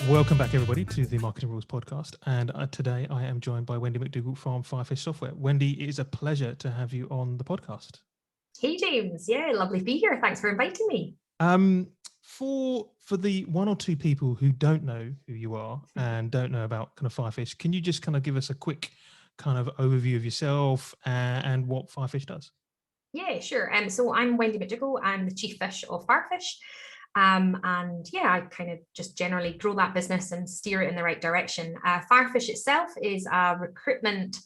Welcome back, everybody, to the Marketing Rules podcast. And today I am joined by Wendy McDougall from Firefish Software. Wendy, it is a pleasure to have you on the podcast. Hey, James. Yeah, lovely to be here. Thanks for inviting me. For the one or two people who don't know who you are and don't know about kind of Firefish, can you just kind of give us a quick kind of overview of yourself and what Firefish does? Yeah, sure. So I'm Wendy McDougall. I'm the chief fish of Firefish. And yeah, I kind of just generally grow that business and steer it in the right direction. Firefish itself is a recruitment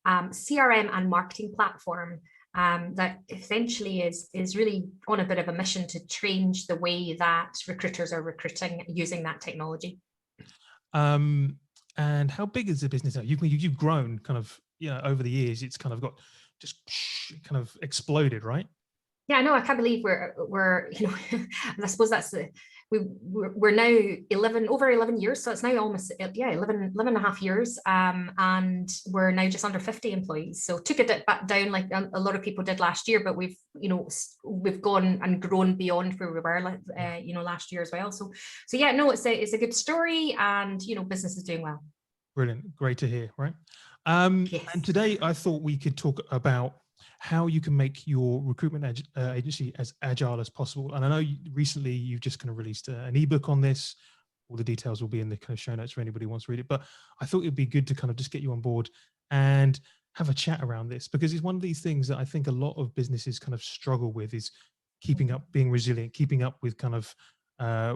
CRM and marketing platform that essentially is really on a bit of a mission to change the way that recruiters are recruiting using that technology. And how big is the business now? You've grown kind of, over the years. It's kind of got just kind of exploded, right? Yeah, no, I can't believe we're I suppose that's we're now over 11 years, so it's now almost 11 and a half years, and we're now just under 50 employees. So took it back down like a lot of people did last year, but we've gone and grown beyond where we were last year as well. So yeah, no, it's a good story, and business is doing well. Brilliant, great to hear, right? Yes. And today I thought we could talk about how you can make your recruitment agency as agile as possible. And I know recently you've just kind of released an ebook on this. All the details will be in the kind of show notes for anybody who wants to read it. But I thought it'd be good to kind of just get you on board and have a chat around this, because it's one of these things that I think a lot of businesses kind of struggle with, is keeping up, being resilient, keeping up with kind of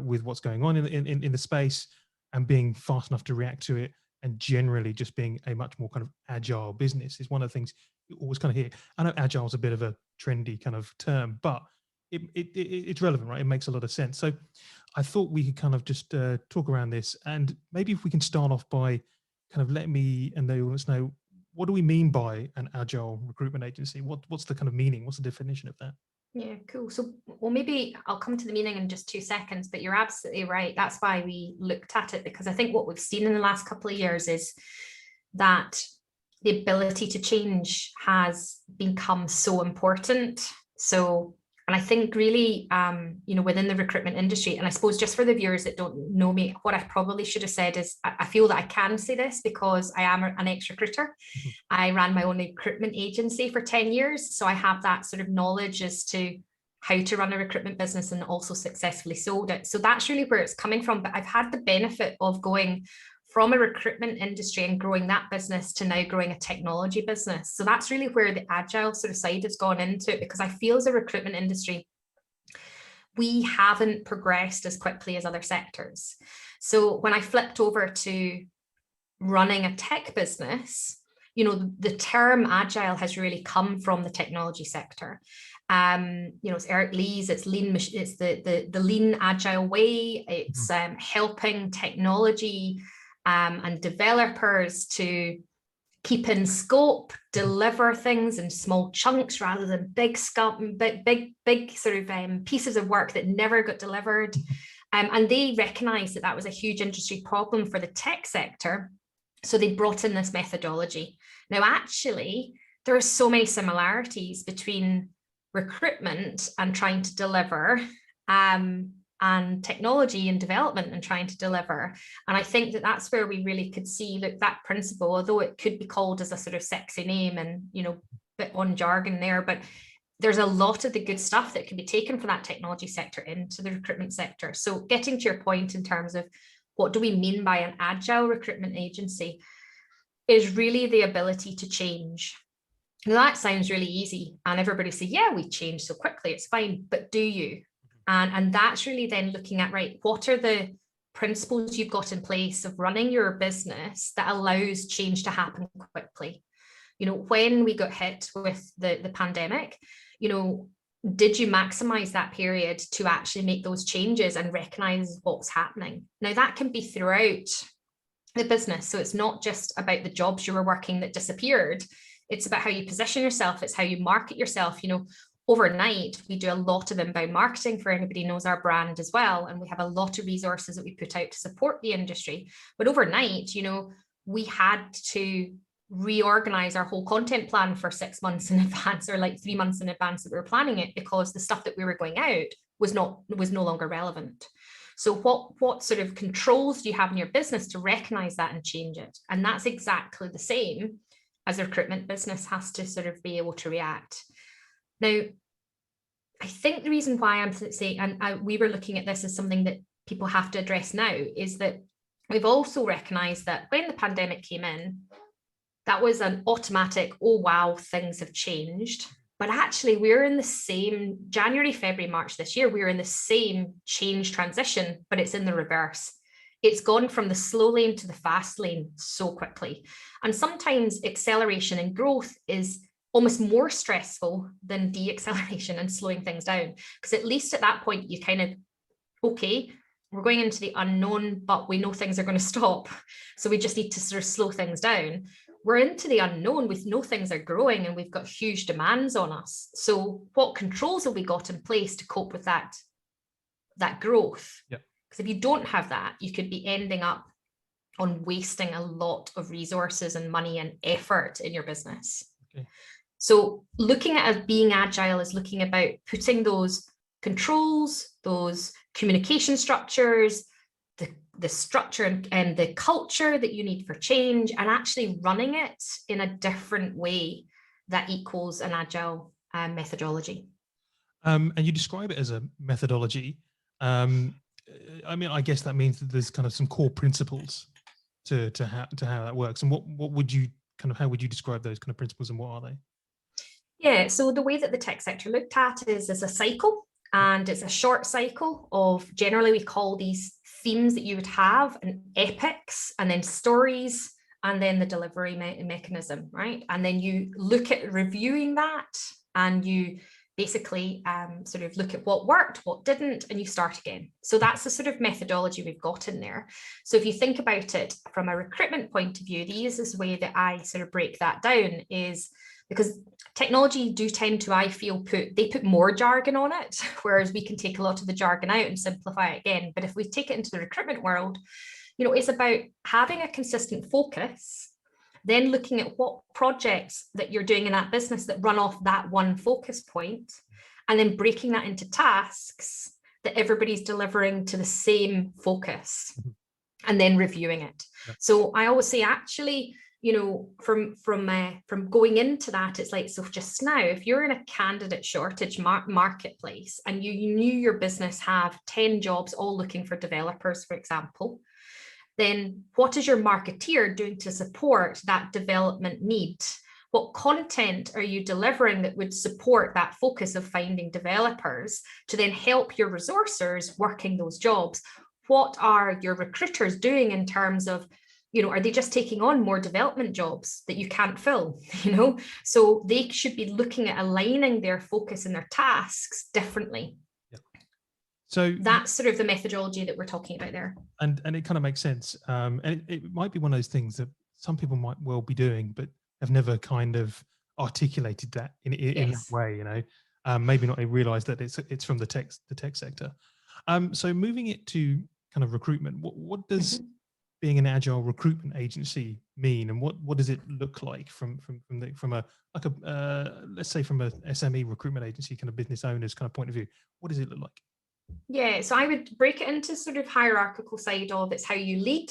with what's going on in the space, and being fast enough to react to it, and generally just being a much more kind of agile business is one of the things you always kind of hear. I know agile is a bit of a trendy kind of term, but it's relevant, right? It makes a lot of sense. So I thought we could kind of just talk around this, and maybe if we can start off by kind of letting me and the audience know, what do we mean by an agile recruitment agency? What's the kind of meaning? What's the definition of that? Yeah, cool. So, well, maybe I'll come to the meaning in just 2 seconds, but you're absolutely right. That's why we looked at it, because I think what we've seen in the last couple of years is that the ability to change has become so important. So, and I think really, within the recruitment industry, and I suppose just for the viewers that don't know me, what I probably should have said is I feel that I can say this because I am an ex-recruiter. Mm-hmm. I ran my own recruitment agency for 10 years. So I have that sort of knowledge as to how to run a recruitment business, and also successfully sold it. So that's really where it's coming from. But I've had the benefit of going from a recruitment industry and growing that business to now growing a technology business. So that's really where the agile sort of side has gone into it, because I feel as a recruitment industry, we haven't progressed as quickly as other sectors. So when I flipped over to running a tech business, the term agile has really come from the technology sector. It's Eric Lee's, it's lean, it's the lean agile way. It's helping technology and developers to keep in scope, deliver things in small chunks rather than big sort of pieces of work that never got delivered. And they recognized that was a huge industry problem for the tech sector. So they brought in this methodology. Now, actually, there are so many similarities between recruitment and trying to deliver, and technology and development and trying to deliver. And I think that that's where we really could see, look, that principle, although it could be called as a sort of sexy name and, bit on jargon there, but there's a lot of the good stuff that can be taken from that technology sector into the recruitment sector. So getting to your point in terms of what do we mean by an agile recruitment agency is really the ability to change. Now, that sounds really easy. And everybody say, yeah, we change so quickly, it's fine. But do you? And that's really then looking at, right, what are the principles you've got in place of running your business that allows change to happen quickly? When we got hit with the pandemic, did you maximize that period to actually make those changes and recognize what's happening? Now, that can be throughout the business. So it's not just about the jobs you were working that disappeared. It's about how you position yourself. It's how you market yourself. Overnight, we do a lot of inbound marketing, for anybody who knows our brand as well. And we have a lot of resources that we put out to support the industry. But overnight, we had to reorganize our whole content plan for 6 months in advance, or like 3 months in advance that we were planning it, because the stuff that we were going out was no longer relevant. So what sort of controls do you have in your business to recognize that and change it? And that's exactly the same as a recruitment business has to sort of be able to react. Now, I think the reason why I'm saying, and we were looking at this as something that people have to address now, is that we've also recognized that when the pandemic came in, that was an automatic, oh wow, things have changed. But actually, we're in the same January, February, March this year, we're in the same change transition, but it's in the reverse. It's gone from the slow lane to the fast lane so quickly. And sometimes acceleration and growth is almost more stressful than de-acceleration and slowing things down. Because at least at that point, you kind of, okay, we're going into the unknown, but we know things are going to stop. So we just need to sort of slow things down. We're into the unknown, we know things are growing and we've got huge demands on us. So what controls have we got in place to cope with that growth? Yeah. Because if you don't have that, you could be ending up on wasting a lot of resources and money and effort in your business. Okay. So looking at being agile is looking about putting those controls, those communication structures, the structure and the culture that you need for change, and actually running it in a different way that equals an agile methodology. And you describe it as a methodology. I mean, I guess that means that there's kind of some core principles to how that works. And what would you how would you describe those kind of principles, and what are they? Yeah, so the way that the tech sector looked at is as a cycle, and it's a short cycle of, generally we call these themes that you would have, and epics, and then stories, and then the delivery mechanism, right? And then you look at reviewing that, and you basically sort of look at what worked, what didn't, and you start again. So that's the sort of methodology we've got in there. So if you think about it from a recruitment point of view, the easiest way that I sort of break that down is, because technology do tend to, I feel, put more jargon on it, whereas we can take a lot of the jargon out and simplify it again. But if we take it into the recruitment world, you know, it's about having a consistent focus, then looking at what projects that you're doing in that business that run off that one focus point, and then breaking that into tasks that everybody's delivering to the same focus, and then reviewing it. Yep. So I always say, actually, you know, from going into that, it's like, so just now, if you're in a candidate shortage marketplace and you knew your business have 10 jobs all looking for developers, for example, then what is your marketeer doing to support that development need? What content are you delivering that would support that focus of finding developers to then help your resourcers working those jobs? What are your recruiters doing in terms of, you know, are they just taking on more development jobs that you can't fill, you know? So they should be looking at aligning their focus and their tasks differently. Yeah. So that's sort of the methodology that we're talking about there. And it kind of makes sense. And it might be one of those things that some people might well be doing, but have never kind of articulated that in that way, you know, maybe not realized that it's from the tech sector. So moving it to kind of recruitment, what does being an agile recruitment agency mean, and what does it look like from a let's say from a SME recruitment agency kind of business owners kind of point of view? What does it look like? Yeah, so I would break it into sort of hierarchical side of, it's how you lead,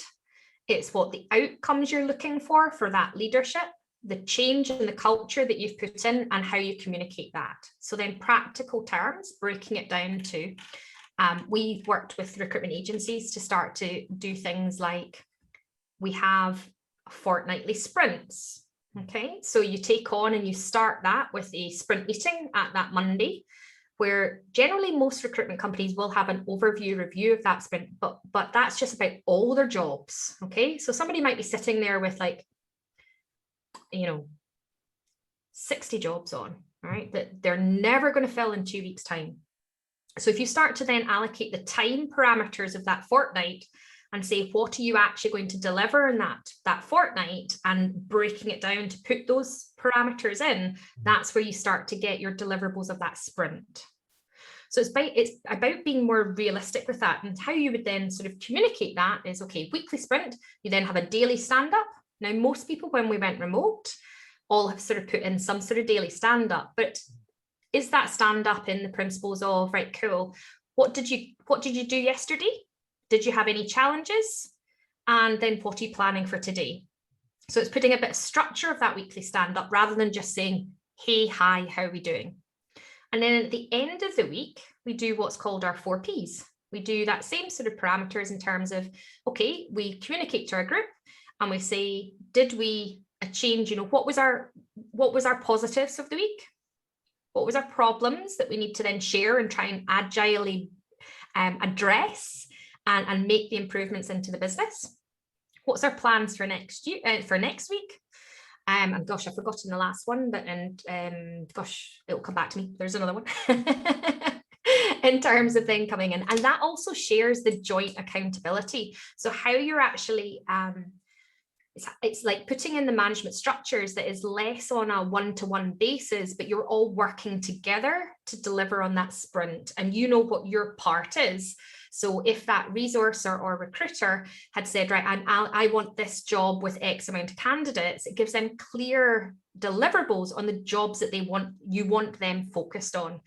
it's what the outcomes you're looking for that leadership, the change in the culture that you've put in, and how you communicate that. So then practical terms, breaking it down to, we've worked with recruitment agencies to start to do things like, we have fortnightly sprints. Okay, so you take on and you start that with a sprint meeting at that Monday, where generally most recruitment companies will have an overview review of that sprint, but that's just about all their jobs. Okay, so somebody might be sitting there with, like, you know, 60 jobs on, right, that they're never going to fill in 2 weeks' time. So if you start to then allocate the time parameters of that fortnight and say, what are you actually going to deliver in that fortnight, and breaking it down to put those parameters in, that's where you start to get your deliverables of that sprint. So it's about being more realistic with that, and how you would then sort of communicate that is, okay, weekly sprint, you then have a daily stand-up. Now, most people, when we went remote, all have sort of put in some sort of daily stand-up, but is that stand-up in the principles of, right, cool, what did you do yesterday? Did you have any challenges? And then what are you planning for today? So it's putting a bit of structure of that weekly stand-up rather than just saying, hey, hi, how are we doing? And then at the end of the week, we do what's called our 4 Ps. We do that same sort of parameters in terms of, okay, we communicate to our group and we say, did we change, what was our positives of the week? What was our problems that we need to then share and try and agilely address and make the improvements into the business? What's our plans for next week? And gosh, I've forgotten the last one, but gosh, it'll come back to me. There's another one. In terms of then coming in, and that also shares the joint accountability. So how you're actually it's like putting in the management structures that is less on a one-to-one basis, but you're all working together to deliver on that sprint, and you know what your part is. So if that resource or recruiter had said, right, I want this job with X amount of candidates, it gives them clear deliverables on the jobs that you want them focused on.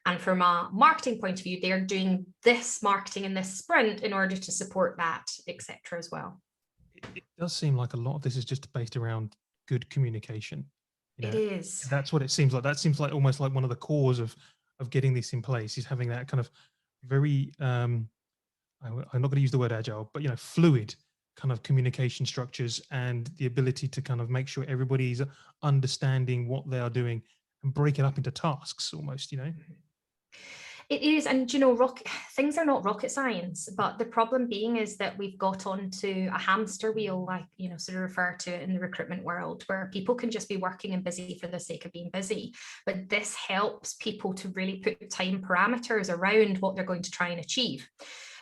And from a marketing point of view, they're doing this marketing in this sprint in order to support that, etc. as well. It does seem like a lot of this is just based around good communication. It is. That's what it seems like. That seems like almost like one of the cores of getting this in place is having that kind of very, I'm not going to use the word agile, but fluid kind of communication structures and the ability to kind of make sure everybody's understanding what they are doing and break it up into tasks almost, It is, and things are not rocket science, but the problem being is that we've got onto a hamster wheel, like sort of refer to it in the recruitment world, where people can just be working and busy for the sake of being busy. But this helps people to really put time parameters around what they're going to try and achieve.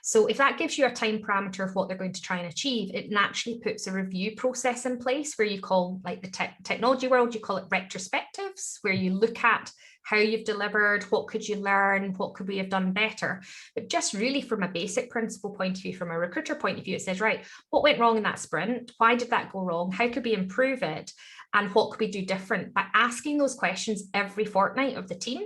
So if that gives you a time parameter of what they're going to try and achieve, it naturally puts a review process in place where you call, like the technology world, you call it retrospectives, where you look at how you've delivered, what could you learn, what could we have done better. But just really from a basic principle point of view, from a recruiter point of view, it says, right, what went wrong in that sprint? Why did that go wrong? How could we improve it? And what could we do different? By asking those questions every fortnight of the team,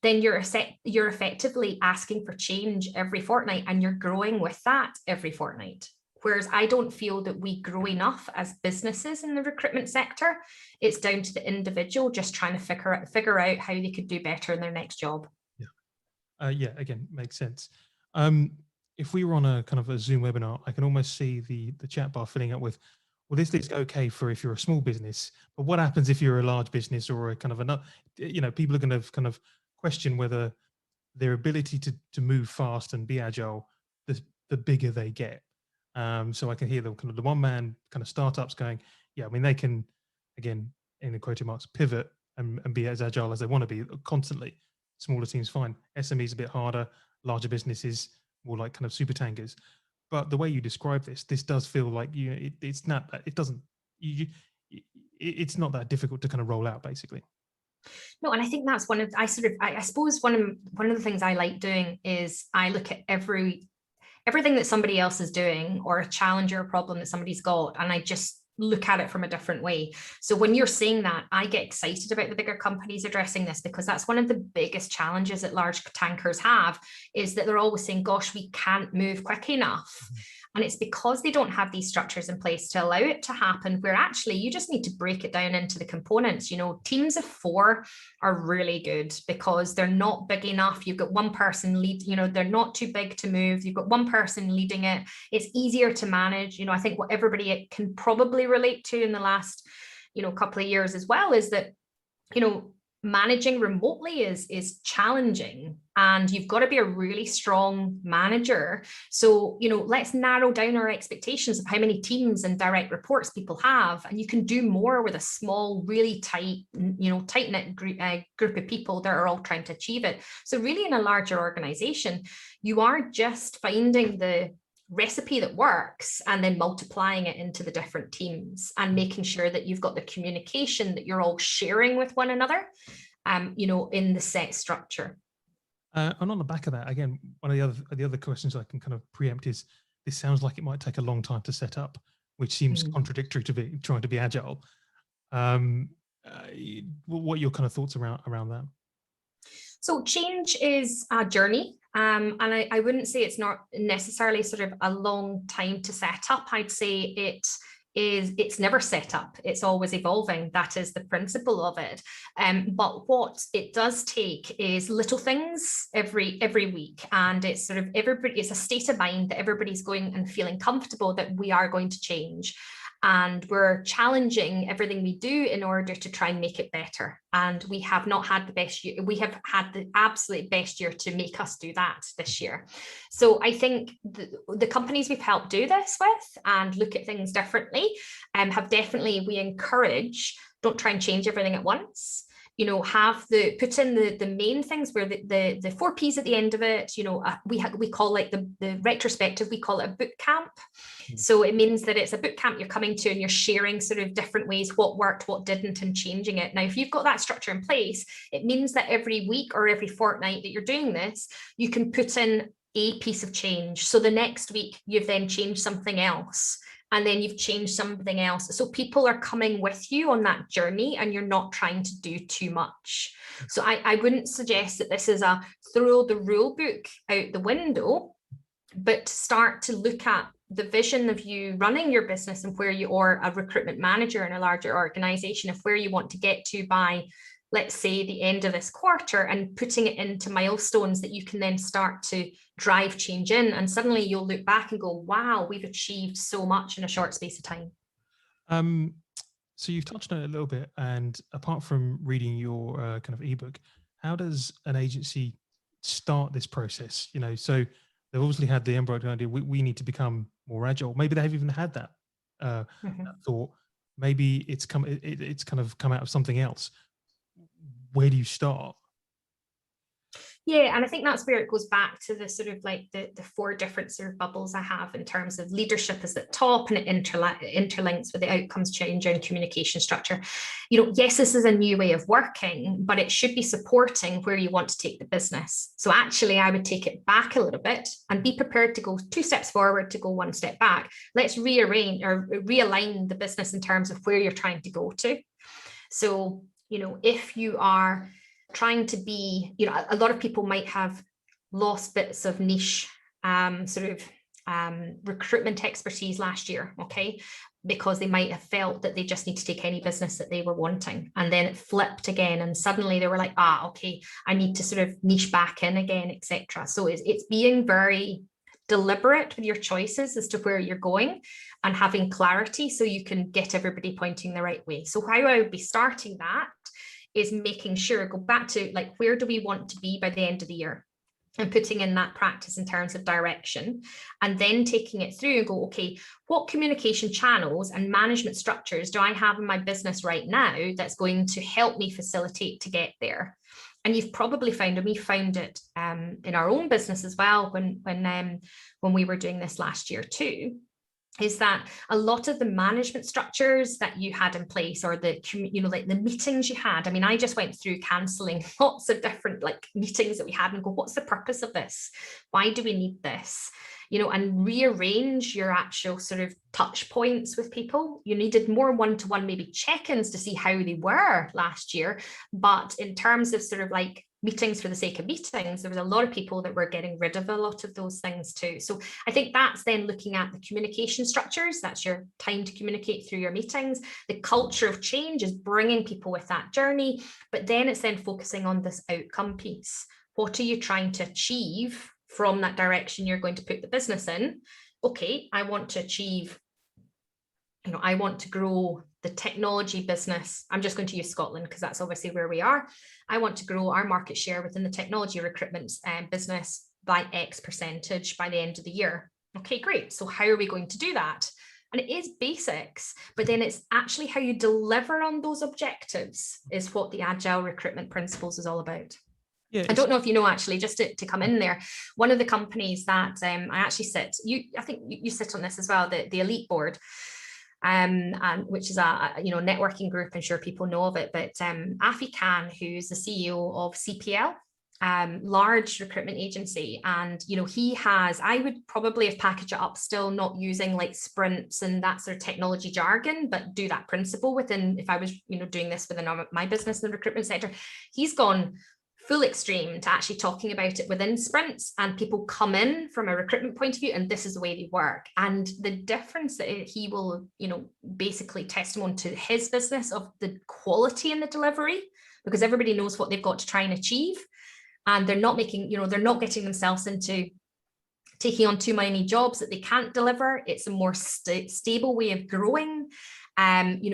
then you're effectively asking for change every fortnight, and you're growing with that every fortnight. Whereas I don't feel that we grow enough as businesses in the recruitment sector. It's down to the individual just trying to figure out how they could do better in their next job. Yeah, again, makes sense. If we were on a kind of a Zoom webinar, I can almost see the chat bar filling up with, well, this is okay for if you're a small business, but what happens if you're a large business or a kind of another, people are going to kind of question whether their ability to move fast and be agile, the bigger they get. So I can hear the kind of the one man kind of startups going, yeah, I mean, they can, again, in the quotation marks, pivot and be as agile as they want to be constantly. Smaller teams, fine. SMEs a bit harder, larger businesses, more like kind of super tankers. But the way you describe this does feel like it's not that difficult to kind of roll out, basically. No, and I think that's I suppose one of the things I like doing is I look at everything that somebody else is doing or a challenge or a problem that somebody's got, and I just look at it from a different way. So when you're saying that, I get excited about the bigger companies addressing this, because that's one of the biggest challenges that large tankers have, is that they're always saying, gosh, we can't move quick enough. And it's because they don't have these structures in place to allow it to happen, where actually you just need to break it down into the components. Teams of 4 are really good because they're not big enough. You've got one person lead, they're not too big to move. You've got one person leading it. It's easier to manage. I think what everybody can probably relate to in the last, couple of years as well is that, managing remotely is challenging, and you've got to be a really strong manager. So, let's narrow down our expectations of how many teams and direct reports people have, and you can do more with a small, really tight-knit group of people that are all trying to achieve it. So really in a larger organization, you are just finding the recipe that works and then multiplying it into the different teams and making sure that you've got the communication that you're all sharing with one another, in the set structure. And on the back of that, again, one of the other questions I can kind of preempt is, this sounds like it might take a long time to set up. which seems contradictory to trying to be agile. What are your kind of thoughts around that? So change is a journey. And I wouldn't say it's not necessarily sort of a long time to set up. I'd say it's never set up. It's always evolving. That is the principle of it. But what it does take is little things every week. And it's sort of it's a state of mind that everybody's going and feeling comfortable that we are going to change. And we're challenging everything we do in order to try and make it better. And we have not had the best year. We have had the absolute best year to make us do that this year. So I think the companies we've helped do this with and look at things differently have definitely, we encourage, don't try and change everything at once. You know, put in the main things where the 4 Ps at the end of it, you know, we call like the retrospective, we call it a boot camp. So it means that it's a boot camp you're coming to and you're sharing sort of different ways, what worked, what didn't, and changing it. Now, if you've got that structure in place, it means that every week or every fortnight that you're doing this, you can put in a piece of change. So the next week, you've then changed something else. And then you've changed something else. So people are coming with you on that journey and you're not trying to do too much. So I wouldn't suggest that this is a throw the rule book out the window, but start to look at the vision of you running your business and where you are a recruitment manager in a larger organization of where you want to get to by, let's say, the end of this quarter, and putting it into milestones that you can then start to drive change in. And suddenly you'll look back and go, wow, we've achieved so much in a short space of time. So you've touched on it a little bit, and apart from reading your kind of ebook, how does an agency start this process? You know, so they've obviously had the embryonic idea, we need to become more agile. Maybe they've even had that, that thought. Maybe it's kind of come out of something else. Where do you start? Yeah, and I think that's where it goes back to the sort of like the 4 different sort of bubbles I have in terms of leadership is at top, and it interlinks with the outcomes change and communication structure. You know, yes, this is a new way of working, but it should be supporting where you want to take the business. So actually, I would take it back a little bit and be prepared to go 2 steps forward to go 1 step back. Let's rearrange or realign the business in terms of where you're trying to go to. So, you know, if you are trying to be, you know, a lot of people might have lost bits of niche recruitment expertise last year, okay, because they might have felt that they just need to take any business that they were wanting, and then it flipped again, and suddenly they were like, okay, I need to sort of niche back in again, etc. So it's being very deliberate with your choices as to where you're going and having clarity so you can get everybody pointing the right way. So how I would be starting that is making sure, go back to like, where do we want to be by the end of the year, and putting in that practice in terms of direction, and then taking it through and go, okay, what communication channels and management structures do I have in my business right now that's going to help me facilitate to get there? And you've probably found, and we found it in our own business as well when we were doing this last year too, is that a lot of the management structures that you had in place, or the, you know, like the meetings you had. I mean, I just went through cancelling lots of different like meetings that we had and go, what's the purpose of this? Why do we need this? You know, and rearrange your actual sort of touch points with people. You needed more one-to-one, maybe check-ins to see how they were last year. But in terms of sort of like meetings for the sake of meetings, there was a lot of people that were getting rid of a lot of those things too. So I think that's then looking at the communication structures. That's your time to communicate through your meetings. The culture of change is bringing people with that journey, but then it's then focusing on this outcome piece. What are you trying to achieve from that direction you're going to put the business in? Okay, I want to achieve, you know, I want to grow the technology business. I'm just going to use Scotland because that's obviously where we are. I want to grow our market share within the technology recruitment business by X percentage by the end of the year. Okay, great. So how are we going to do that? And it is basics, but then it's actually how you deliver on those objectives is what the agile recruitment principles is all about. Yeah, I don't know if you know, actually, just to come in there, one of the companies that I actually sit, I think you sit on this as well, the Elite Board, and which is a networking group. I'm sure people know of it, but Afi Khan, who's the CEO of CPL, large recruitment agency, and he has, I would probably have packaged it up still not using like sprints and that sort of technology jargon, but do that principle within, if I was doing this within my business in the recruitment sector. He's gone full extreme to actually talking about it within sprints, and people come in from a recruitment point of view and this is the way they work, and the difference that he will basically testimony to his business of the quality in the delivery, because everybody knows what they've got to try and achieve. And they're not making, they're not getting themselves into taking on too many jobs that they can't deliver. It's a more stable way of growing. You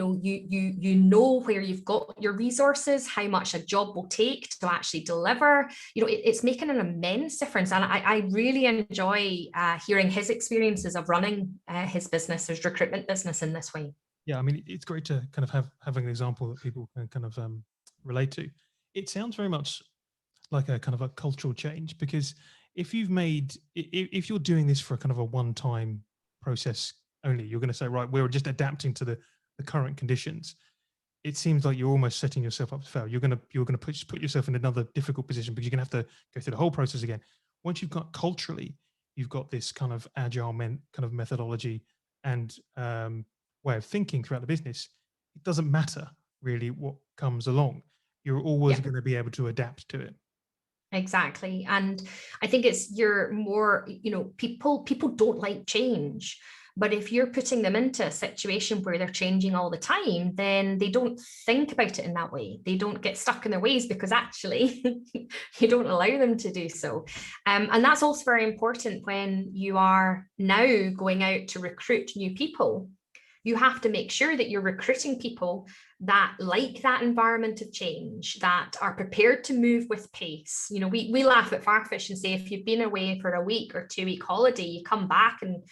know where you've got your resources, how much a job will take to actually deliver. It's making an immense difference. And I really enjoy hearing his experiences of running his business, his recruitment business, in this way. Yeah, I mean, it's great to kind of have an example that people can kind of relate to. It sounds very much like a kind of a cultural change, because if you're doing this for a kind of a one-time process only, you're going to say, right, we're just adapting to the current conditions. It seems like you're almost setting yourself up to fail. You're going to put yourself in another difficult position, because you're going to have to go through the whole process again. Once you've got culturally, you've got this kind of agile kind of methodology and way of thinking throughout the business. It doesn't matter really what comes along. You're always going to be able to adapt to it. Exactly. And I think you're more, people don't like change, but if you're putting them into a situation where they're changing all the time, then they don't think about it in that way. They don't get stuck in their ways, because actually you don't allow them to do so. And that's also very important when you are now going out to recruit new people. You have to make sure that you're recruiting people that like that environment of change, that are prepared to move with pace. We laugh at Firefish and say, if you've been away for a week or 2-week holiday, you come back and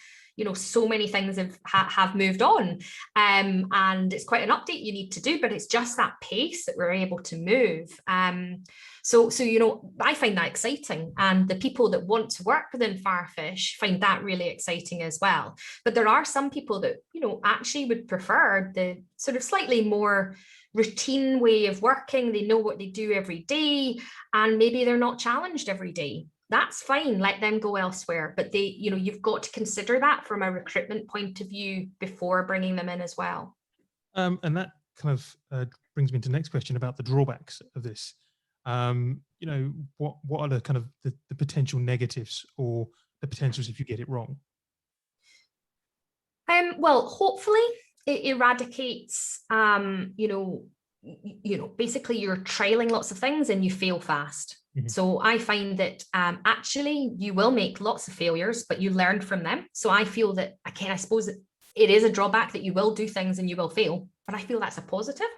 so many things have moved on, and it's quite an update you need to do, but it's just that pace that we're able to move. So I find that exciting, and the people that want to work within Firefish find that really exciting as well. But there are some people that actually would prefer the sort of slightly more routine way of working. They know what they do every day, and maybe they're not challenged every day. That's fine, let them go elsewhere, but you've got to consider that from a recruitment point of view before bringing them in as well. And that kind of brings me to the next question about the drawbacks of this. What are the kind of the potential negatives or the potentials if you get it wrong? Well, hopefully it eradicates, basically you're trialing lots of things and you fail fast. Mm-hmm. So I find that actually you will make lots of failures, but you learn from them. So I feel that, again, I suppose that it is a drawback that you will do things and you will fail, but I feel that's a positive.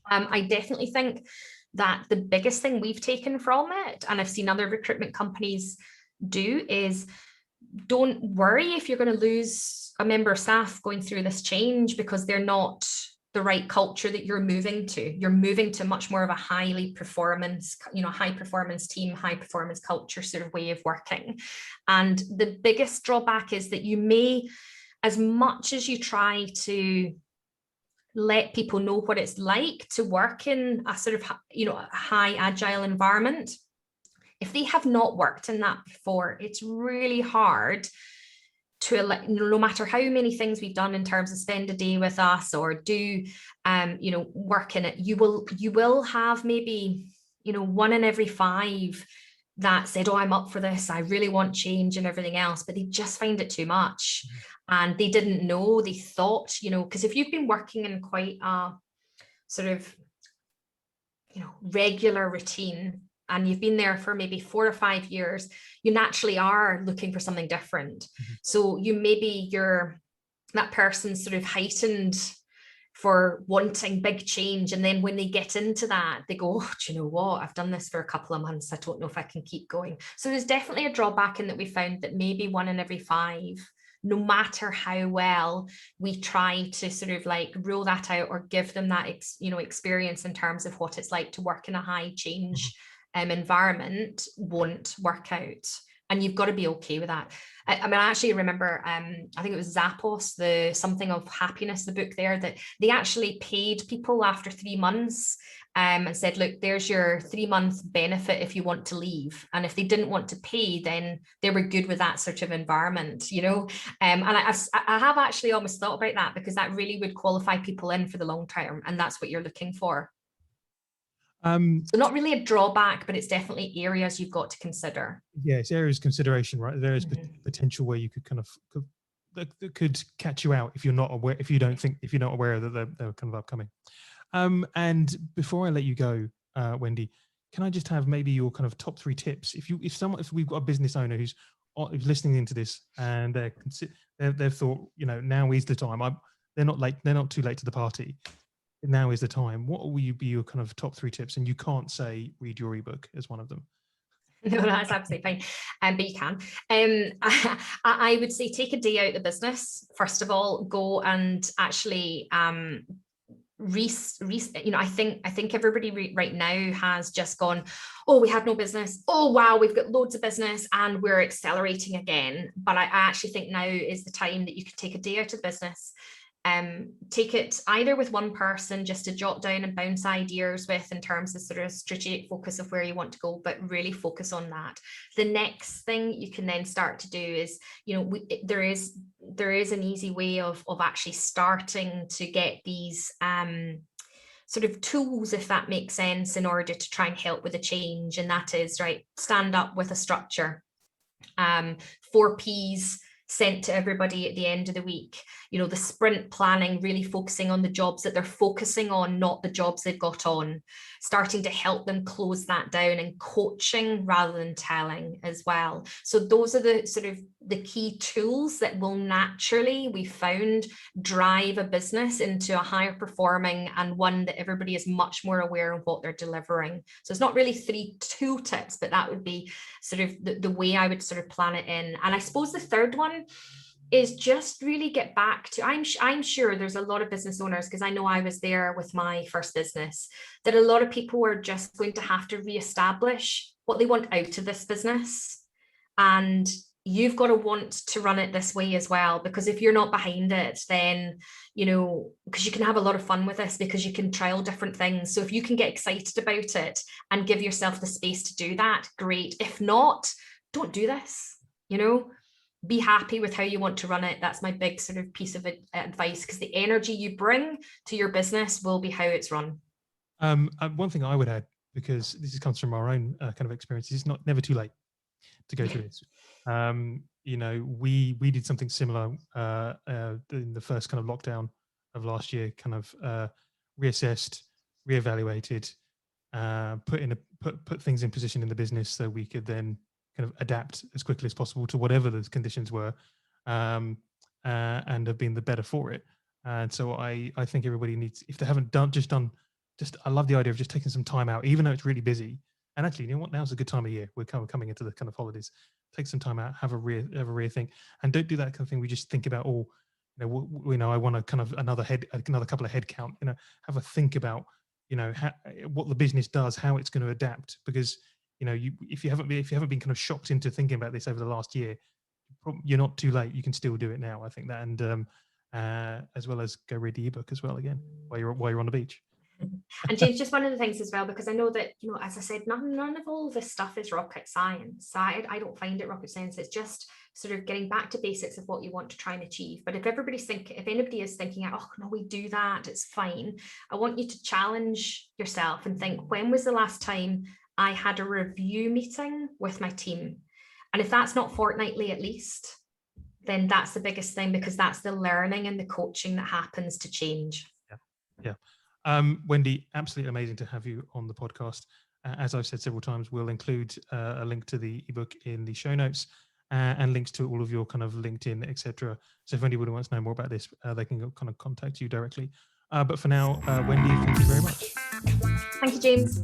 I definitely think that the biggest thing we've taken from it, and I've seen other recruitment companies do, is don't worry if you're going to lose a member of staff going through this change because they're not the right culture that you're moving to. You're moving to much more of a high performance team, high performance culture sort of way of working. And the biggest drawback is that you may, as much as you try to let people know what it's like to work in a sort of, a high agile environment, if they have not worked in that before, it's really hard to, no matter how many things we've done in terms of spend a day with us or do, work in it, you will have maybe, 1 in every 5 that said, oh, I'm up for this, I really want change and everything else, but they just find it too much. And they didn't know, they thought, because if you've been working in quite a sort of, regular routine, and you've been there for maybe 4 or 5 years, you naturally are looking for something different. Mm-hmm. So you're that person sort of heightened for wanting big change. And then when they get into that, they go, oh, do you know what? I've done this for a couple of months. I don't know if I can keep going. So there's definitely a drawback in that we found that maybe 1 in every 5, no matter how well we try to sort of rule that out or give them that, experience in terms of what it's like to work in a high change environment, won't work out. And you've got to be okay with that. I mean, I actually remember, I think it was Zappos, the Something of Happiness, the book there, that they actually paid people after 3 months and said, look, there's your 3-month benefit if you want to leave. And if they didn't want to pay, then they were good with that sort of environment, you know. And I have actually almost thought about that, because that really would qualify people in for the long term. And that's what you're looking for. So not really a drawback, but it's definitely areas you've got to consider. Yeah, it's areas of consideration, right? There is potential where you could kind of that could catch you out if you're not aware, if you're not aware that they're kind of upcoming. And before I let you go, Wendy, can I just have maybe your kind of top 3 tips? If we've got a business owner who's listening into this and they've thought, you know, now is the time. They're not too late to the party. Now is the time. What will be your kind of top 3 tips? And you can't say read your ebook as one of them. No, that's absolutely fine. But you can. I would say take a day out of the business. First of all, go and actually you know, I think everybody right now has just gone, oh, we had no business. Oh, wow, we've got loads of business and we're accelerating again. But I actually think now is the time that you could take a day out of the business. Take it either with one person just to jot down and bounce ideas with in terms of sort of strategic focus of where you want to go, but really focus on that. The next thing you can then start to do is, you know, there is an easy way of actually starting to get these sort of tools, if that makes sense, in order to try and help with a change. And that is, right, stand up with a structure, 4 Ps sent to everybody at the end of the week. You know, the sprint planning, really focusing on the jobs that they're focusing on, not the jobs they've got on, starting to help them close that down, and coaching rather than telling as well. So those are the sort of the key tools that will naturally, we found, drive a business into a higher performing and one that everybody is much more aware of what they're delivering. So it's not really 3 tool tips, but that would be sort of the way I would sort of plan it in. And I suppose the third one is just really get back to, I'm sure there's a lot of business owners, because I know I was there with my first business, that a lot of people are just going to have to reestablish what they want out of this business. And you've got to want to run it this way as well, because if you're not behind it, then, you know, because you can have a lot of fun with this, because you can trial different things. So if you can get excited about it and give yourself the space to do that, great. If not, don't do this, you know. Be happy with how you want to run it. That's my big sort of piece of advice, because the energy you bring to your business will be how it's run. One thing I would add, because this comes from our own kind of experience, it's never too late to go through this. You know, we did something similar in the first kind of lockdown of last year, kind of reassessed, reevaluated, put things in position in the business so we could then kind of adapt as quickly as possible to whatever the conditions were, and have been the better for it. And so I think everybody needs, if they haven't I love the idea of just taking some time out, even though it's really busy. And actually, you know what? Now's a good time of year. We're coming into the kind of holidays. Take some time out, have a real think, and don't do that kind of thing. We just think about, oh, you know, I want to kind of another couple of head count. You know, have a think about, you know, what the business does, how it's going to adapt, because, you know, if you haven't been kind of shocked into thinking about this over the last year, you're not too late. You can still do it now. I think that, and as well as go read the ebook as well again while you're on the beach. And James, just one of the things as well, because I know that, you know, as I said, none of all this stuff is rocket science. I don't find it rocket science. It's just sort of getting back to basics of what you want to try and achieve. But if anybody is thinking, oh no, we do that, it's fine, I want you to challenge yourself and think, when was the last time I had a review meeting with my team? And if that's not fortnightly at least, then that's the biggest thing, because that's the learning and the coaching that happens to change. Yeah. Wendy, absolutely amazing to have you on the podcast. As I've said several times, we'll include a link to the ebook in the show notes, and links to all of your kind of LinkedIn, etc. So if anybody wants to know more about this, they can kind of contact you directly. But for now, Wendy, thank you very much. Thank you, James.